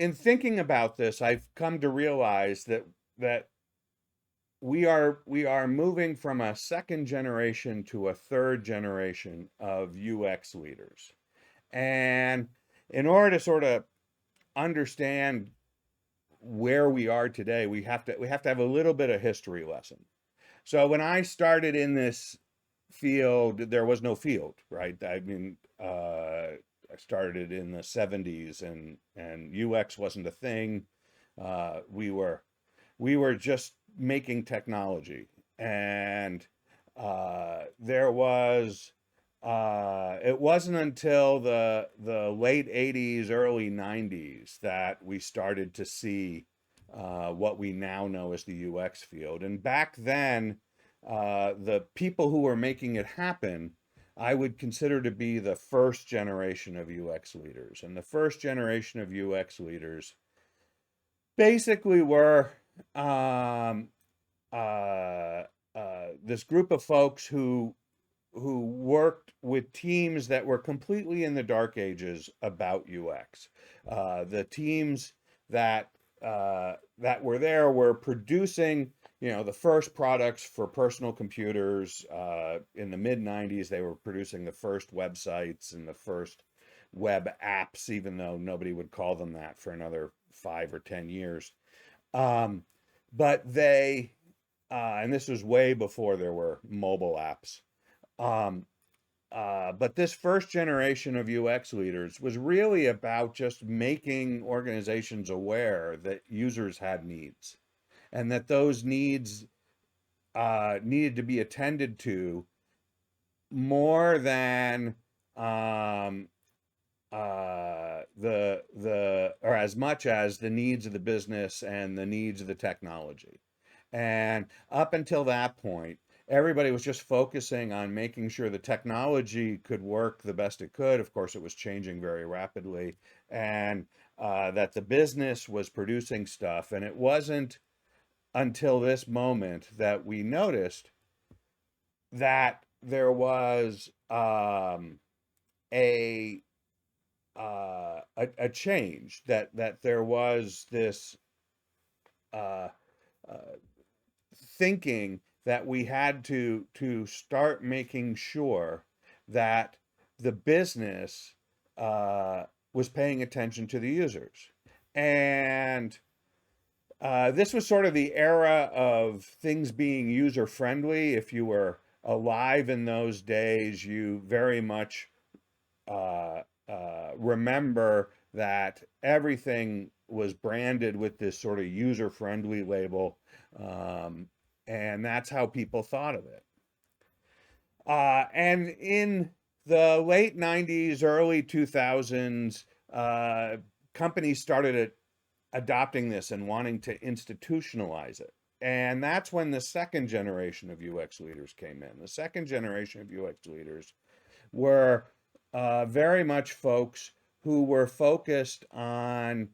in thinking about this, I've come to realize that we are moving from a second generation to a third generation of UX leaders. And in order to sort of understand where we are today, we have to have a little bit of history lesson. So when I started in this field, there was no field, right? I mean, I started in the 70s, and UX wasn't a thing. We were just making technology, and there was it wasn't until the late 80s, early 90s that we started to see what we now know as the UX field. And back then, the people who were making it happen, I would consider to be the first generation of UX leaders. And the first generation of UX leaders basically were um, this group of folks who worked with teams that were completely in the dark ages about UX. The teams that that were there were producing, the first products for personal computers. In the mid 90s, they were producing the first websites and the first web apps, even though nobody would call them that for another 5 or 10 years. Um, but and this was way before there were mobile apps. Um, but this first generation of UX leaders was really about just making organizations aware that users had needs, and that those needs needed to be attended to more than um, or as much as the needs of the business and the needs of the technology. And up until that point, everybody was just focusing on making sure the technology could work the best it could. Of course, it was changing very rapidly, and that the business was producing stuff. And it wasn't until this moment that we noticed that there was a, a change, that there was this uh, uh, thinking that we had to start making sure that the business was paying attention to the users. And this was sort of the era of things being user friendly. If you were alive in those days, you very much remember that everything was branded with this sort of user friendly label. Um, and that's how people thought of it. And in the late 90s, early 2000s, companies started adopting this and wanting to institutionalize it. And that's when the second generation of UX leaders came in. The second generation of UX leaders were very much folks who were focused on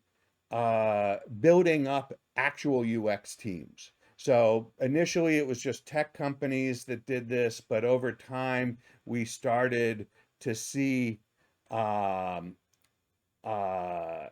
building up actual UX teams. So initially it was just tech companies that did this, but over time we started to see um, uh,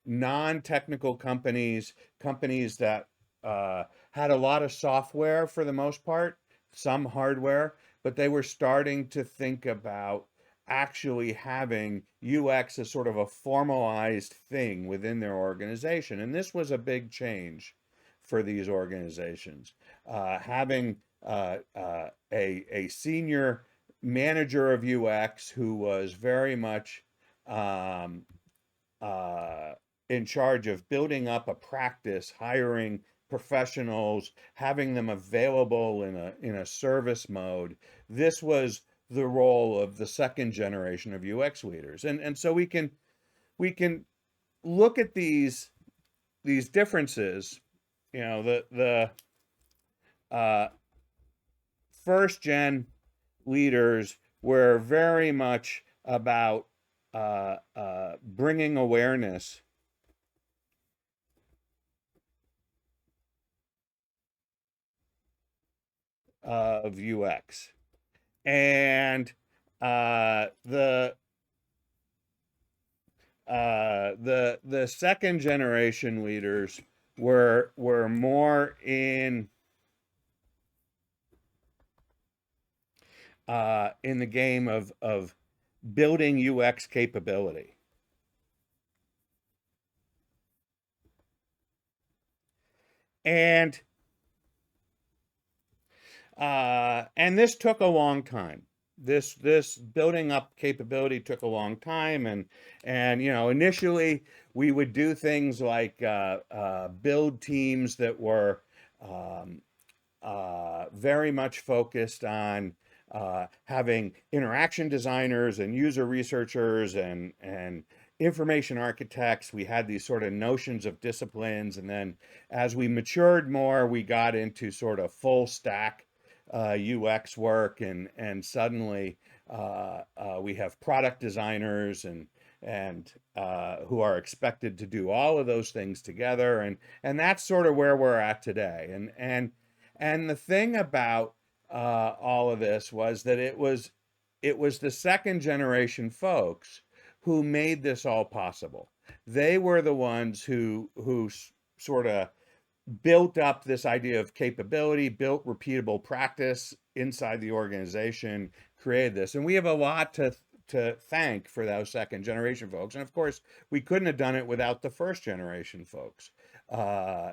non-technical companies, companies that had a lot of software for the most part, some hardware, but they were starting to think about actually having UX as sort of a formalized thing within their organization. And this was a big change for these organizations. Having a senior manager of UX who was very much um, uh, in charge of building up a practice, hiring professionals, having them available in a service mode. This was the role of the second generation of UX leaders. And so we can look at these differences. The uh, first gen leaders were very much about bringing awareness of UX. And the the second generation leaders were more in the game of building UX capability. And and this took a long time. This building up capability took a long time, and you know, initially we would do things like build teams that were um, very much focused on having interaction designers and user researchers and information architects. We had these sort of notions of disciplines, and then as we matured more, we got into sort of full stack UX work, and suddenly we have product designers and who are expected to do all of those things together, and that's sort of where we're at today. And the thing about all of this was that it was the second generation folks who made this all possible. They were the ones who sort of built up this idea of capability, built repeatable practice inside the organization, created this. And we have a lot to thank for those second generation folks. And of course, we couldn't have done it without the first generation folks. Uh,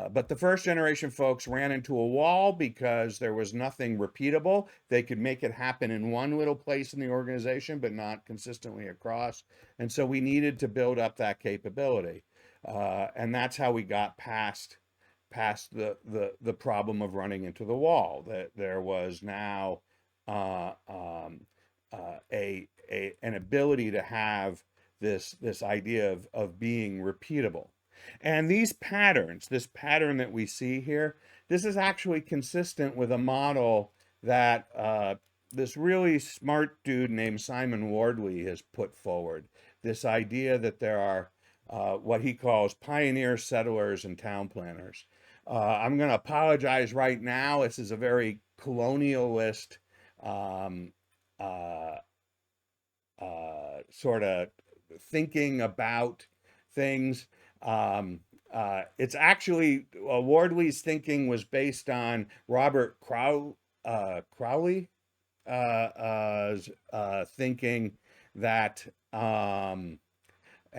but the first generation folks ran into a wall because there was nothing repeatable. They could make it happen in one little place in the organization, but not consistently across. And so we needed to build up that capability. And that's how we got past the problem of running into the wall. That there was now uh, um, an ability to have this idea of being repeatable. And these patterns, this pattern that we see here, this is actually consistent with a model that this really smart dude named Simon Wardley has put forward. This idea that there are what he calls pioneer settlers and town planners. I'm going to apologize right now. This is a very colonialist um, uh, sort of thinking about things. It's actually Wardley's thinking was based on Robert Crowley thinking that, and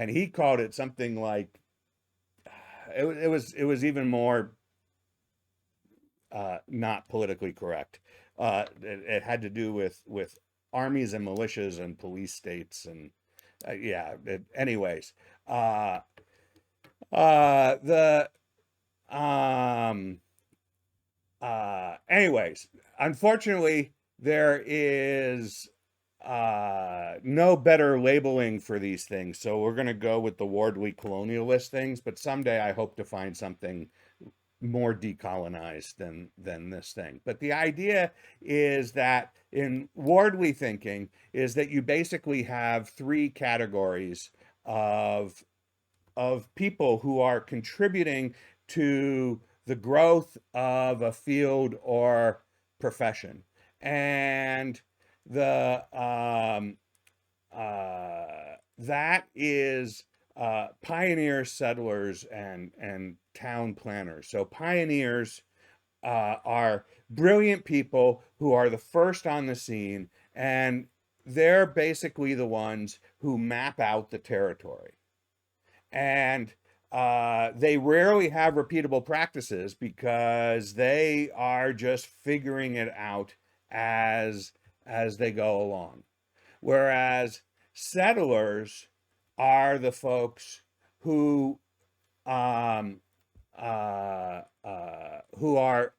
he called it something like it was even more not politically correct. It had to do with armies and militias and police states and yeah. Anyways, uh, the um, anyways, unfortunately, there is no better labeling for these things, so we're going to go with the Wardley colonialist things. But someday, I hope to find something more decolonized than this thing. But the idea is that in Wardley thinking is that you basically have three categories of people who are contributing to the growth of a field or profession. And the that is pioneers, settlers, and town planners. So pioneers are brilliant people who are the first on the scene, and they're basically the ones who map out the territory. And they rarely have repeatable practices because they are just figuring it out as they go along. Whereas settlers are the folks who um, who are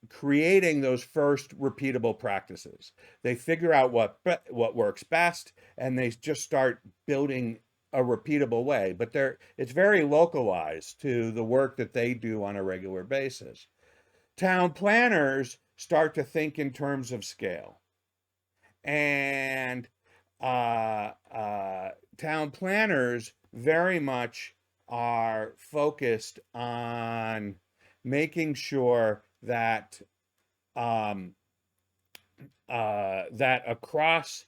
creating those first repeatable practices. They figure out what works best, and they just start building a repeatable way. But it's very localized to the work that they do on a regular basis. Town planners start to think in terms of scale, and town planners very much are focused on making sure that that across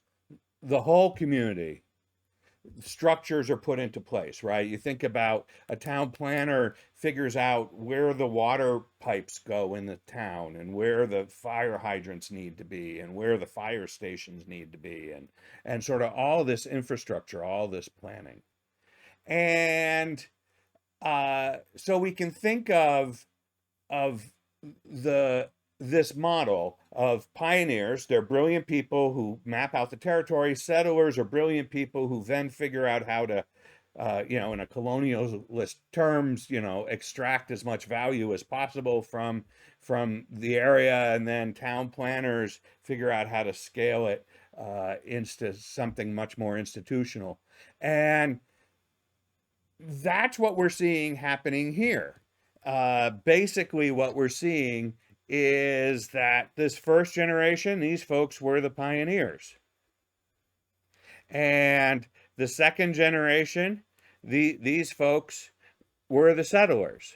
the whole community, structures are put into place, right? You think about a town planner figures out where the water pipes go in the town and where the fire hydrants need to be and where the fire stations need to be and sort of all this infrastructure, all this planning. And so we can think of the this model of pioneers. They're brilliant people who map out the territory. Settlers are brilliant people who then figure out how to, in a colonialist terms, extract as much value as possible from the area, and then town planners figure out how to scale it into something much more institutional. And that's what we're seeing happening here. Basically, what we're seeing is that this first generation, these folks were the pioneers. And the second generation, these folks were the settlers.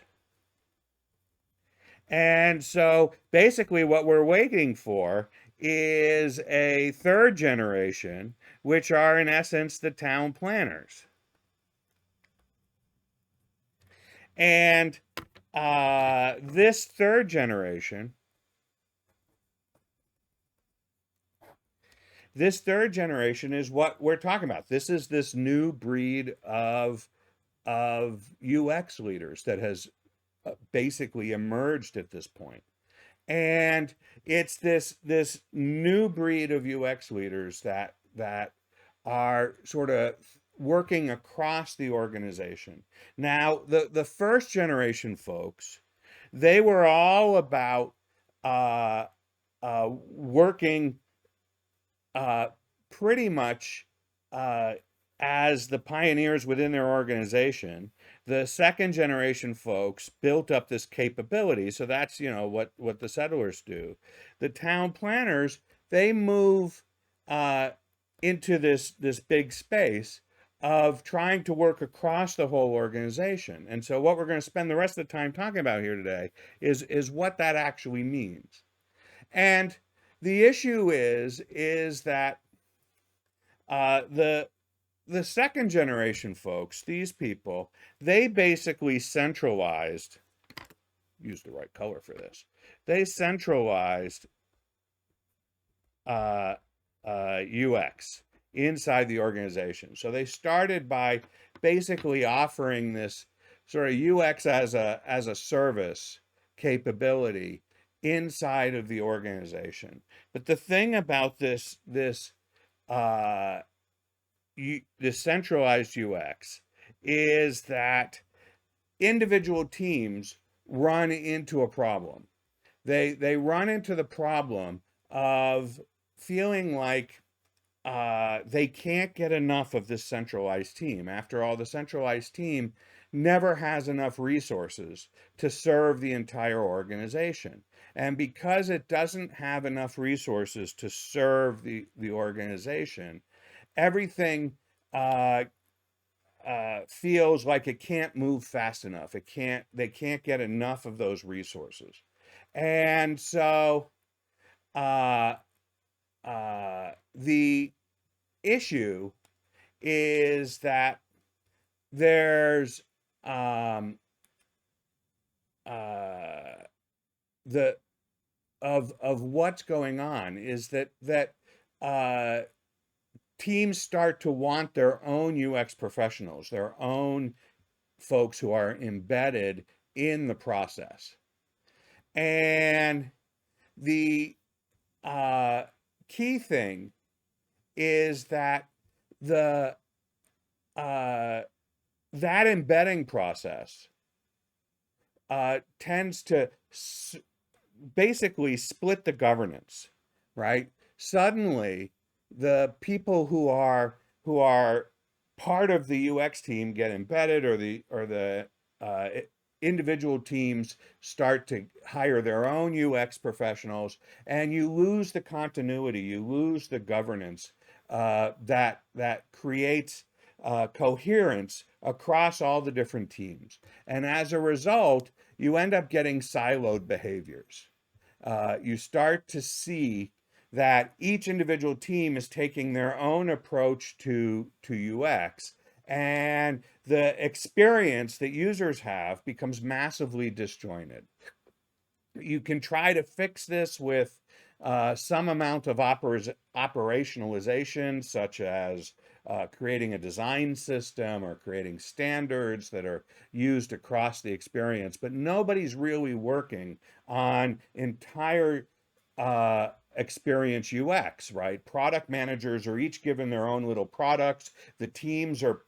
And so basically, what we're waiting for is a third generation, which are in essence the town planners. And this third generation is what we're talking about. This is this new breed of UX leaders that has basically emerged at this point. And it's this new breed of UX leaders that are sort of working across the organization. Now, the first generation folks, they were all about working pretty much as the pioneers within their organization. The second generation folks built up this capability. So that's, what the settlers do. The town planners, they move into this big space of trying to work across the whole organization. And so what we're going to spend the rest of the time talking about here today is what that actually means. And the issue is that the second generation folks, these people, they basically centralized, use the right color for this, they centralized UX inside the organization. So they started by basically offering this sort of UX as a service capability inside of the organization. But the thing about this centralized UX is that individual teams run into a problem. They run into the problem of feeling like they can't get enough of this centralized team. After all, the centralized team never has enough resources to serve the entire organization. And because it doesn't have enough resources to serve the organization, everything feels like it can't move fast enough. They can't get enough of those resources. And so the issue is that there's the of what's going on is that teams start to want their own UX professionals, their own folks who are embedded in the process. And the key thing is that that embedding process tends to basically split the governance, right? Suddenly, the people who are part of the UX team get embedded, or the individual teams start to hire their own UX professionals, and you lose the continuity, you lose the governance that creates coherence across all the different teams. And as a result, you end up getting siloed behaviors. You start to see that each individual team is taking their own approach to UX, and the experience that users have becomes massively disjointed. You can try to fix this with some amount of operationalization, such as creating a design system or creating standards that are used across the experience, but nobody's really working on entire experience UX, right? Product managers are each given their own little products. The teams are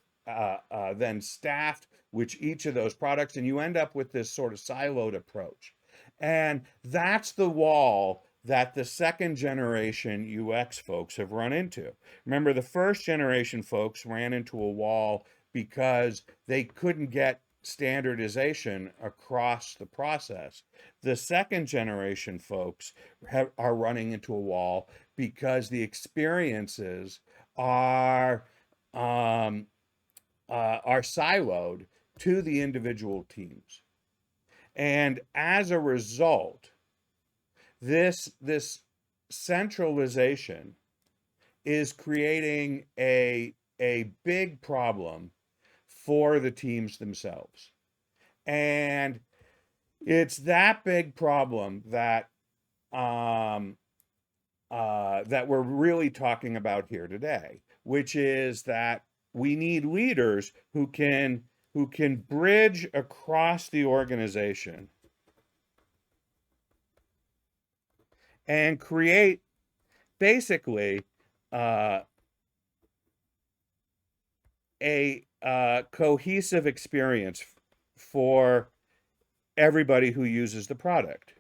then staffed with each of those products, and you end up with this sort of siloed approach. And that's the wall that the second generation UX folks have run into. Remember, the first generation folks ran into a wall because they couldn't get standardization across the process. The second generation folks are running into a wall because the experiences are siloed to the individual teams. And as a result, this centralization is creating a big problem for the teams themselves. And it's that big problem that that we're really talking about here today, which is that we need leaders who can bridge across the organization and create basically a cohesive experience for everybody who uses the product.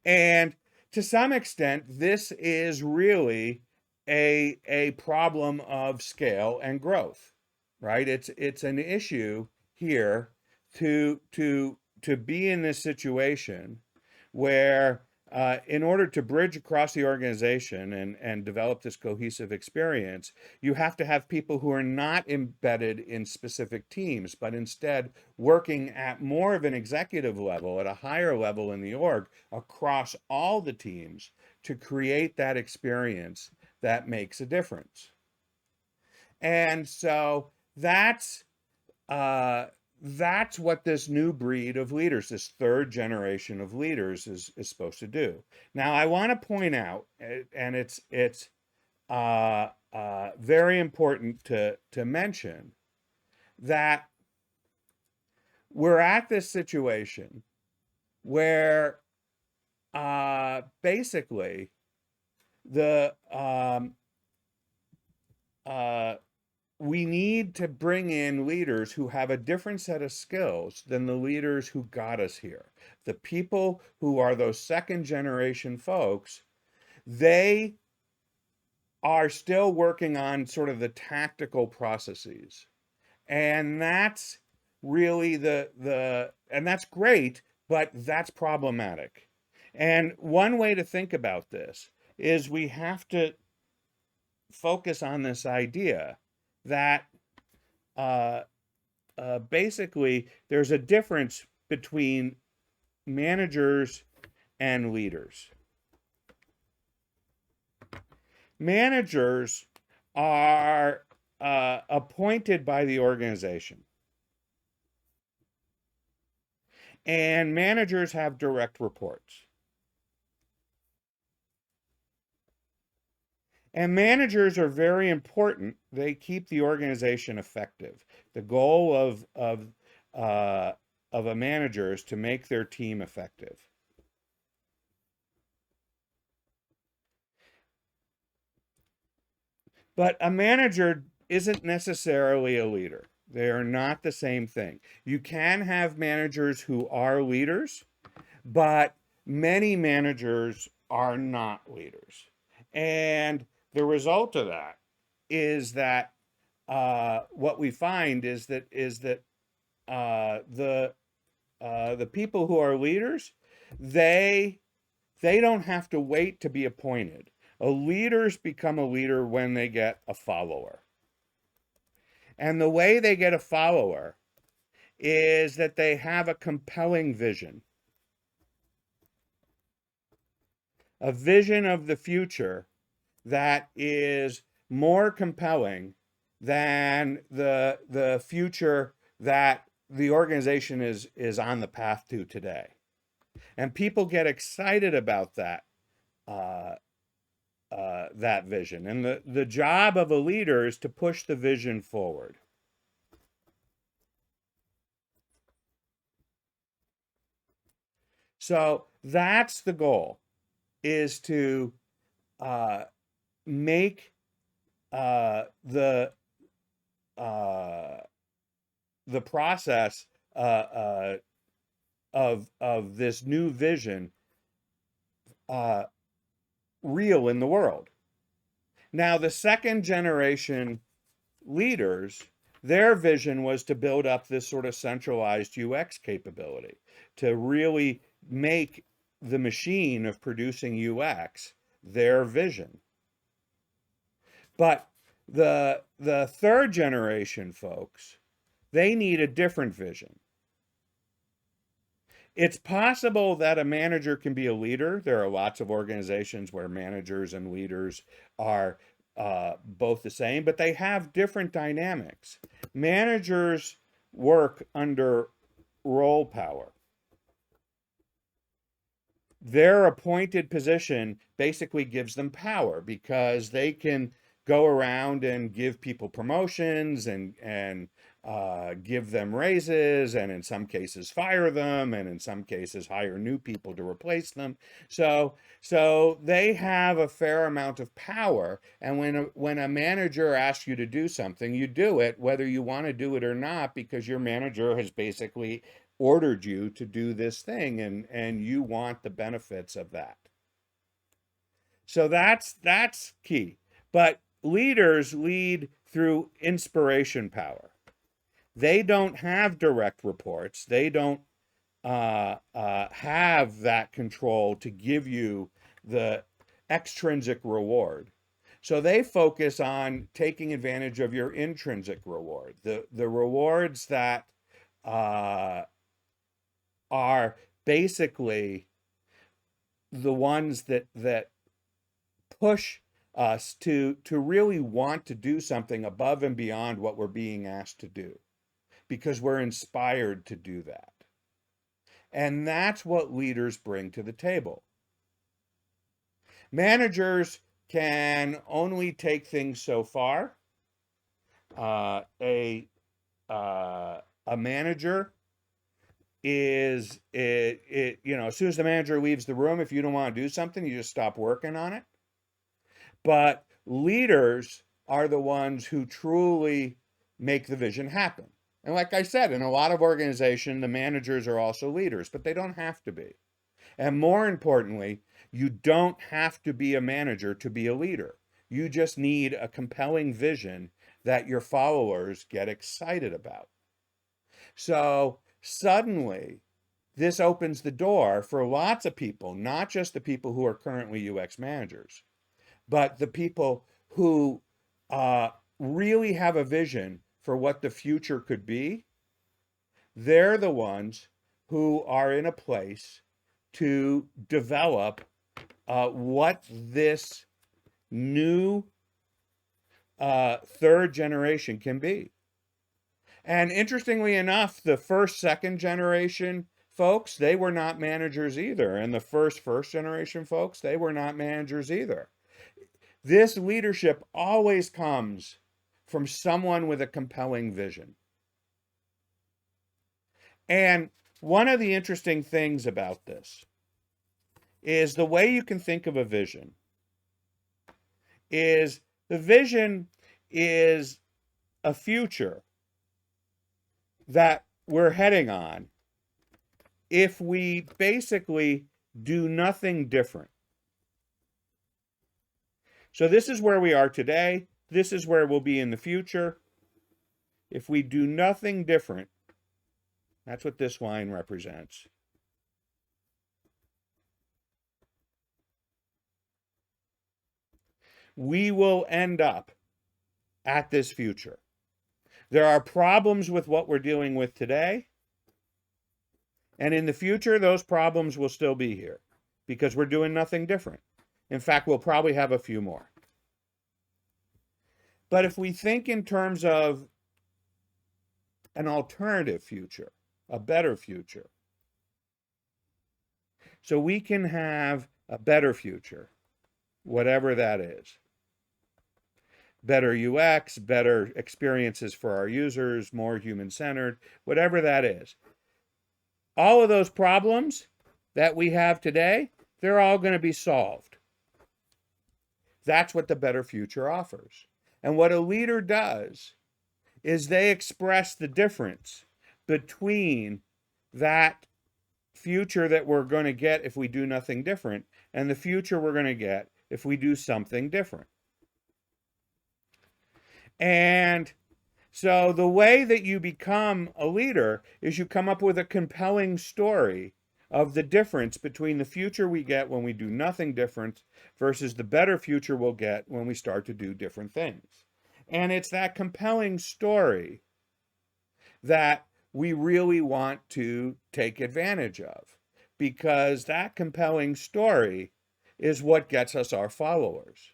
And to some extent, this is really a problem of scale and growth, right? It's an issue here to be in this situation where in order to bridge across the organization and develop this cohesive experience, you have to have people who are not embedded in specific teams, but instead working at more of an executive level, at a higher level in the org, across all the teams to create that experience that makes a difference. And so that's what this new breed of leaders, this third generation of leaders, is supposed to do. Now, I want to point out, and it's very important to mention, that we're at this situation where basically the we need to bring in leaders who have a different set of skills than the leaders who got us here. The people who are those second generation folks, they are still working on sort of the tactical processes. And that's really and that's great, but that's problematic. And one way to think about this is we have to focus on this idea that basically there's a difference between managers and leaders. Managers are appointed by the organization, and managers have direct reports. And managers are very important. They keep the organization effective. The goal of a manager is to make their team effective. But a manager isn't necessarily a leader. They are not the same thing. You can have managers who are leaders, but many managers are not leaders. And the result of that is that what we find is that the people who are leaders, they don't have to wait to be appointed. Leaders become a leader when they get a follower. And the way they get a follower is that they have a compelling vision, a vision of the future that is more compelling than the future that the organization is on the path to today. And people get excited about uh, that vision. And the job of a leader is to push the vision forward. So that's the goal, is to uh, make uh, uh, the process of this new vision uh, real in the world. Now, the second generation leaders, their vision was to build up this sort of centralized UX capability, to really make the machine of producing UX their vision. But the third generation folks, they need a different vision. It's possible that a manager can be a leader. There are lots of organizations where managers and leaders are both the same, but they have different dynamics. Managers work under role power. Their appointed position basically gives them power because they can go around and give people promotions and give them raises, and in some cases fire them, and in some cases hire new people to replace them. So they have a fair amount of power, and when a manager asks you to do something, you do it whether you want to do it or not, because your manager has basically ordered you to do this thing, and you want the benefits of that. So that's key. But leaders lead through inspiration power. They don't have direct reports. They don't have that control to give you the extrinsic reward. So they focus on taking advantage of your intrinsic reward, the rewards that are basically the ones that push us to really want to do something above and beyond what we're being asked to do, because we're inspired to do that. And that's what leaders bring to the table. Managers can only take things so far. A manager is as soon as the manager leaves the room, if you don't want to do something, you just stop working on it. But leaders are the ones who truly make the vision happen. And like I said, in a lot of organizations, the managers are also leaders, but they don't have to be. And more importantly, you don't have to be a manager to be a leader. You just need a compelling vision that your followers get excited about. So suddenly, this opens the door for lots of people, not just the people who are currently UX managers, but the people who really have a vision for what the future could be. They're the ones who are in a place to develop what this new third generation can be. And interestingly enough, the second generation folks, they were not managers either. And the first generation folks, they were not managers either. This leadership always comes from someone with a compelling vision. And one of the interesting things about this is the way you can think of a vision is the vision is a future that we're heading on if we basically do nothing different. So this is where we are today. This is where we'll be in the future. If we do nothing different, that's what this line represents. We will end up at this future. There are problems with what we're dealing with today, And in the future, those problems will still be here because we're doing nothing different. In fact, we'll probably have a few more. But if we think in terms of an alternative future, a better future, so we can have a better future, whatever that is. Better UX, better experiences for our users, more human-centered, whatever that is. All of those problems that we have today, they're all going to be solved. That's what the better future offers. And what a leader does is they express the difference between that future that we're going to get if we do nothing different and the future we're going to get if we do something different. And so the way that you become a leader is you come up with a compelling story of the difference between the future we get when we do nothing different versus the better future we'll get when we start to do different things. And it's that compelling story that we really want to take advantage of, because that compelling story is what gets us our followers.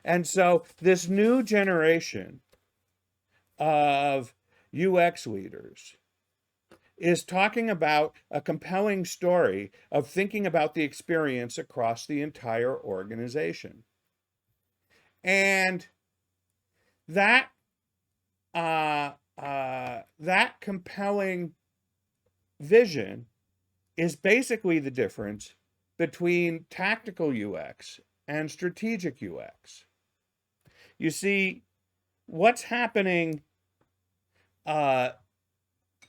And so this new generation of UX leaders is talking about a compelling story of thinking about the experience across the entire organization. And that that compelling vision is basically the difference between tactical UX and strategic UX. You see, what's happening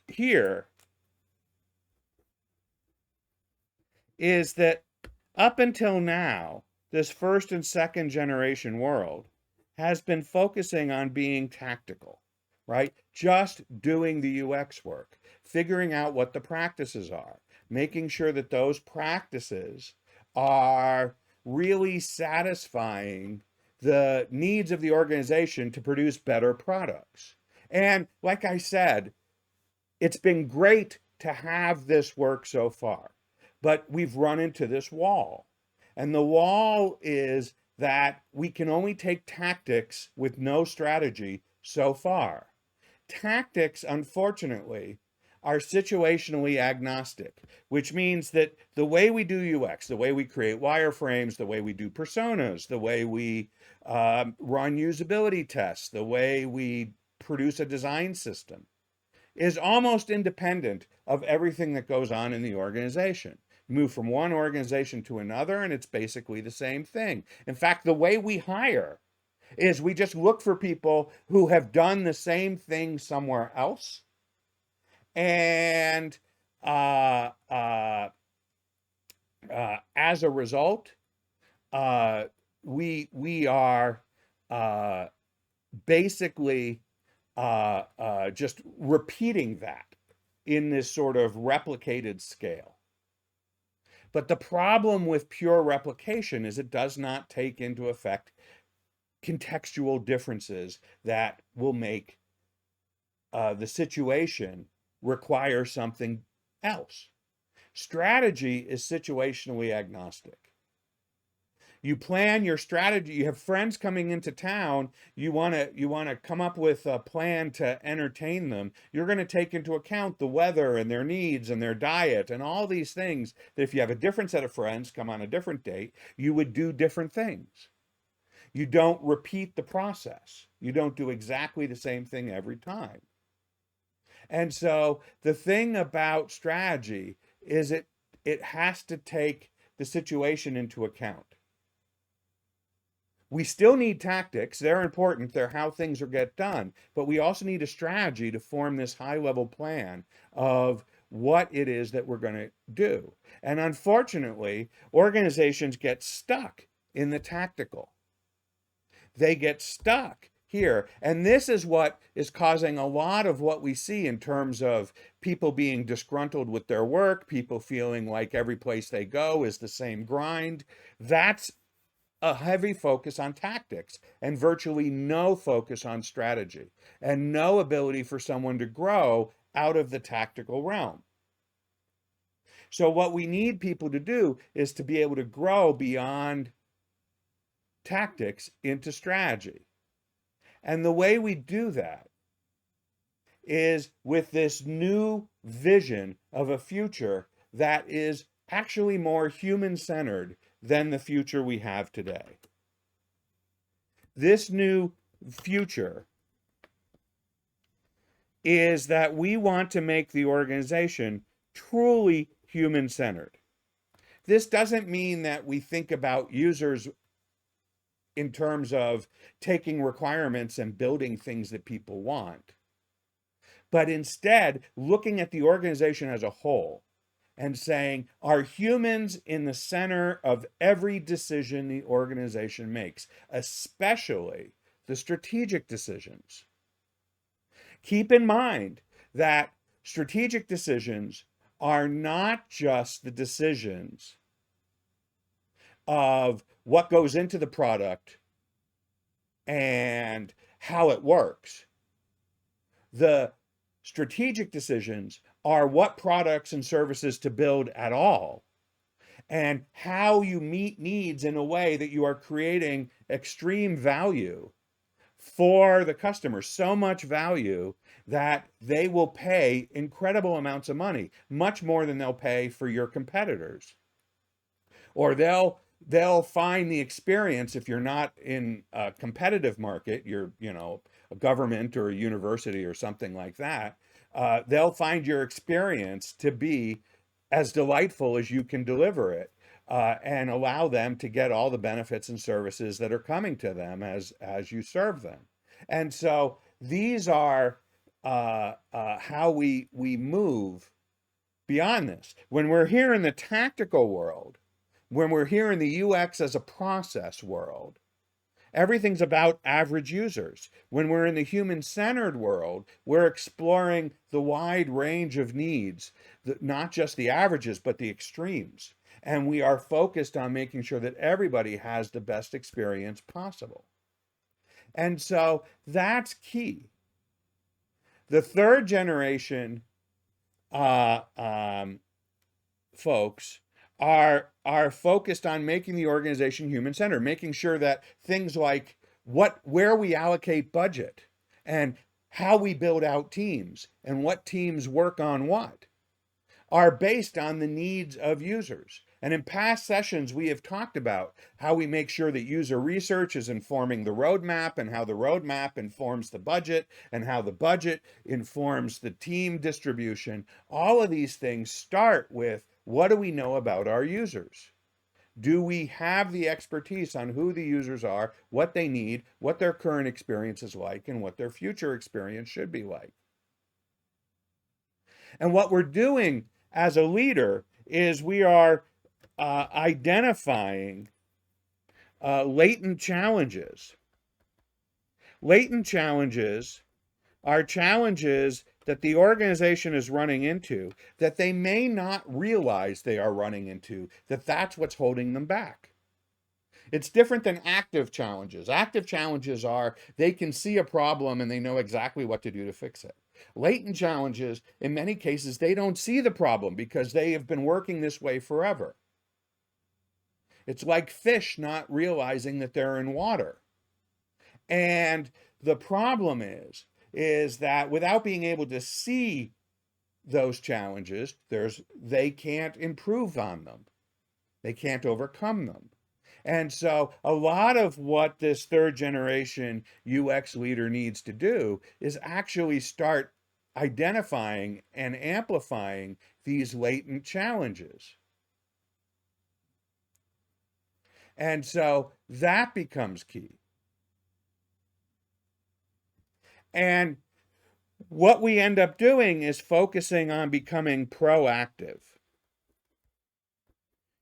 here is that up until now, this first and second generation world has been focusing on being tactical, right? Just doing the UX work, figuring out what the practices are, making sure that those practices are really satisfying the needs of the organization to produce better products. And like I said, it's been great to have this work so far, but we've run into this wall. And the wall is that we can only take tactics with no strategy so far. Tactics, unfortunately, are situationally agnostic, which means that the way we do UX, the way we create wireframes, the way we do personas, the way we run usability tests, the way we produce a design system, is almost independent of everything that goes on in the organization. You move from one organization to another, and it's basically the same thing. In fact, the way we hire is we just look for people who have done the same thing somewhere else. And as a result, we are basically just repeating that in this sort of replicated scale. But the problem with pure replication is it does not take into effect contextual differences that will make the situation require something else. Strategy is situationally agnostic. You plan your strategy. You have friends coming into town. You want to come up with a plan to entertain them. You're going to take into account the weather and their needs and their diet and all these things that if you have a different set of friends come on a different date, you would do different things. You don't repeat the process. You don't do exactly the same thing every time. And so the thing about strategy is it has to take the situation into account. We still need tactics. They're important. They're how things are get done. But we also need a strategy to form this high-level plan of what it is that we're going to do. And unfortunately, organizations get stuck in the tactical. They get stuck here. And this is what is causing a lot of what we see in terms of people being disgruntled with their work, people feeling like every place they go is the same grind. That's a heavy focus on tactics and virtually no focus on strategy and no ability for someone to grow out of the tactical realm. So what we need people to do is to be able to grow beyond tactics into strategy. And the way we do that is with this new vision of a future that is actually more human-centered than the future we have today. This new future is that we want to make the organization truly human-centered. This doesn't mean that we think about users in terms of taking requirements and building things that people want, but instead looking at the organization as a whole and saying, are humans in the center of every decision the organization makes, especially the strategic decisions? Keep in mind that strategic decisions are not just the decisions of what goes into the product and how it works. The strategic decisions are what products and services to build at all, and how you meet needs in a way that you are creating extreme value for the customer, so much value that they will pay incredible amounts of money, much more than they'll pay for your competitors. Or they'll find the experience, if you're not in a competitive market, you're, a government or a university or something like that, they'll find your experience to be as delightful as you can deliver it, and allow them to get all the benefits and services that are coming to them as you serve them. And so these are how we move beyond this. When we're here in the tactical world, when we're here in the UX as a process world, everything's about average users. When we're in the human-centered world, we're exploring the wide range of needs, not just the averages, but the extremes. And we are focused on making sure that everybody has the best experience possible. And so that's key. The third generation folks are focused on making the organization human-centered, making sure that things like where we allocate budget and how we build out teams and what teams work on what are based on the needs of users. And in past sessions, we have talked about how we make sure that user research is informing the roadmap, and how the roadmap informs the budget, and how the budget informs the team distribution. All of these things start with, what do we know about our users? Do we have the expertise on who the users are, what they need, what their current experience is like, and what their future experience should be like? And what we're doing as a leader is we are identifying latent challenges. Latent challenges are challenges that the organization is running into that they may not realize they are running into, that's what's holding them back. It's different than active challenges. Active challenges are, they can see a problem and they know exactly what to do to fix it. Latent challenges, in many cases, they don't see the problem because they have been working this way forever. It's like fish not realizing that they're in water. And the problem is that without being able to see those challenges, they can't improve on them. They can't overcome them. And so a lot of what this third generation UX leader needs to do is actually start identifying and amplifying these latent challenges. And so that becomes key. And what we end up doing is focusing on becoming proactive.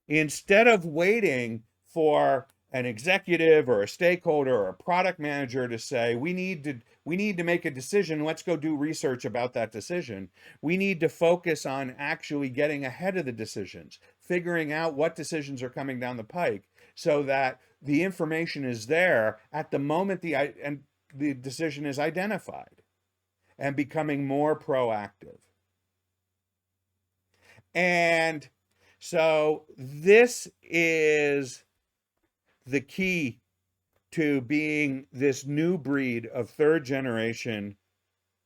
Instead of waiting for an executive or a stakeholder or a product manager to say, we need to make a decision, let's go do research about that decision. We need to focus on actually getting ahead of the decisions, figuring out what decisions are coming down the pike so that the information is there at the moment the decision is identified, and becoming more proactive. And So this is the key to being this new breed of third generation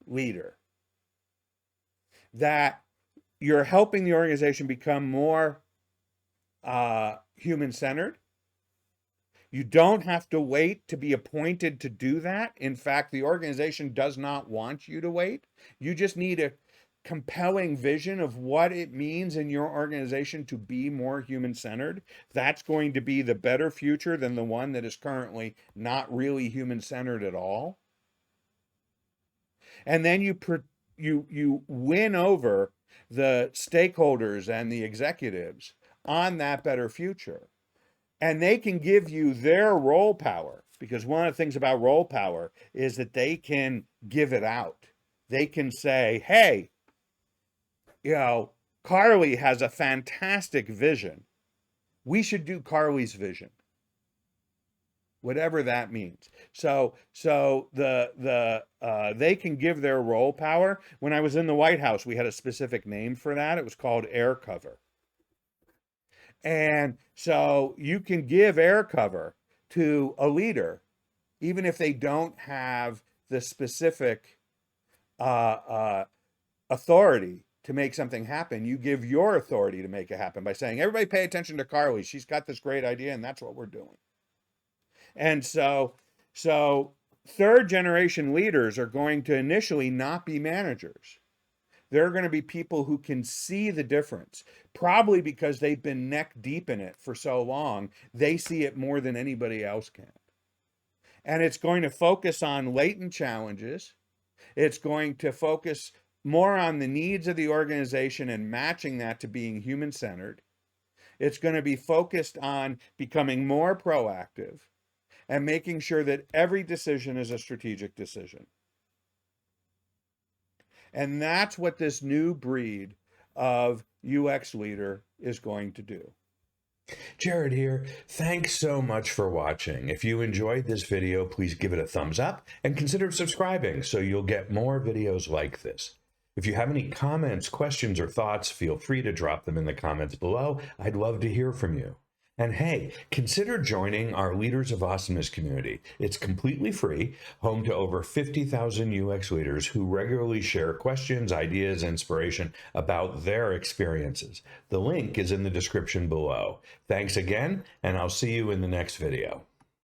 leader, that you're helping the organization become more human centered. You don't have to wait to be appointed to do that. In fact, the organization does not want you to wait. You just need a compelling vision of what it means in your organization to be more human centered. That's going to be the better future than the one that is currently not really human centered at all. And then you win over the stakeholders and the executives on that better future. And they can give you their role power, because one of the things about role power is that they can give it out. They can say, hey, Carly has a fantastic vision. We should do Carly's vision, whatever that means. So they can give their role power. When I was in the White House, we had a specific name for that. It was called air cover. And so you can give air cover to a leader, even if they don't have the specific authority to make something happen. You give your authority to make it happen by saying, everybody pay attention to Carly. She's got this great idea, and that's what we're doing. And so third generation leaders are going to initially not be managers. They're going to be people who can see the difference, probably because they've been neck deep in it for so long. They see it more than anybody else can. And it's going to focus on latent challenges. It's going to focus more on the needs of the organization and matching that to being human-centered. It's going to be focused on becoming more proactive and making sure that every decision is a strategic decision. And that's what this new breed of UX leader is going to do. Jared here. Thanks so much for watching. If you enjoyed this video, please give it a thumbs up and consider subscribing so you'll get more videos like this. If you have any comments, questions, or thoughts, feel free to drop them in the comments below. I'd love to hear from you. And hey, consider joining our Leaders of Awesomeness community. It's completely free, home to over 50,000 UX leaders who regularly share questions, ideas, inspiration about their experiences. The link is in the description below. Thanks again, and I'll see you in the next video.